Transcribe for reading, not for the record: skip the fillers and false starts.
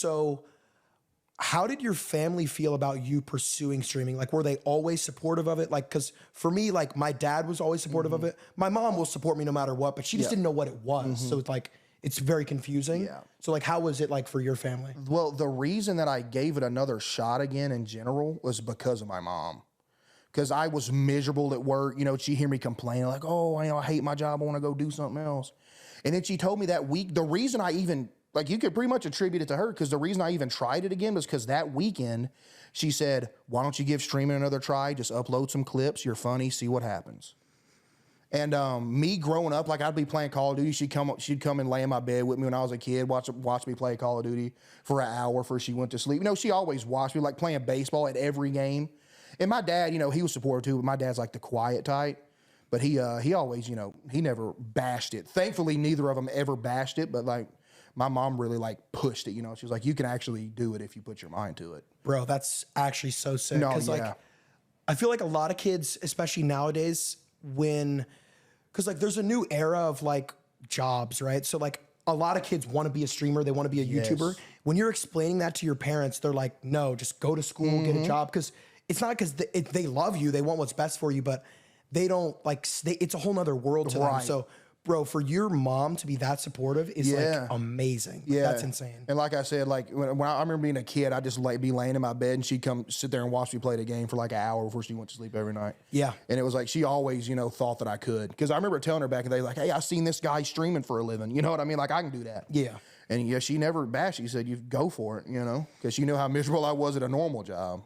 So how did your family feel about you pursuing streaming? Like, were they always supportive of it? Like, because for me, like, my dad was always supportive of it. My mom will support me no matter what, but she just didn't know what it was. So it's like, it's very confusing. Yeah. So like, how was it like for your family? Well, the reason that I gave it another shot again in general was because of my mom. Because I was miserable at work. You know, she'd hear me complaining like, oh, I hate my job. I want to go do something else. And then she told me that week, the reason I even, like, you could pretty much attribute it to her, because the reason I even tried it again was because that weekend she said, why don't you give streaming another try? Just upload some clips. You're funny. See what happens. And me growing up, like, I'd be playing Call of Duty. She'd come and lay in my bed with me when I was a kid, watch me play Call of Duty for an hour before she went to sleep. You know, she always watched me, like, playing baseball at every game. And my dad, you know, he was supportive too, but my dad's like the quiet type. But he always, you know, he never bashed it. Thankfully, neither of them ever bashed it. But like, my mom really like pushed it. You know, she was like, you can actually do it if you put your mind to it. Bro, that's actually so sick. No, Because yeah. like, I feel like a lot of kids, especially nowadays, because like there's a new era of like jobs, right? So like a lot of kids want to be a streamer, they want to be a YouTuber. When you're explaining that to your parents, they're like, no, just go to school, get a job. Because it's not because they love you, they want what's best for you, but they don't like, it's a whole nother world to them. So bro, for your mom to be that supportive is like amazing. Like, that's insane. And like I said, like when I remember being a kid, I'd just like be laying in my bed and she'd come sit there and watch me play the game for like an hour before she went to sleep every night. Yeah. And it was like, she always, you know, thought that I could. Because I remember telling her back in the day, like, hey, I seen this guy streaming for a living. You know what I mean? Like, I can do that. Yeah. And yeah, she never bashed. She said, you go for it, you know, because she knew how miserable I was at a normal job.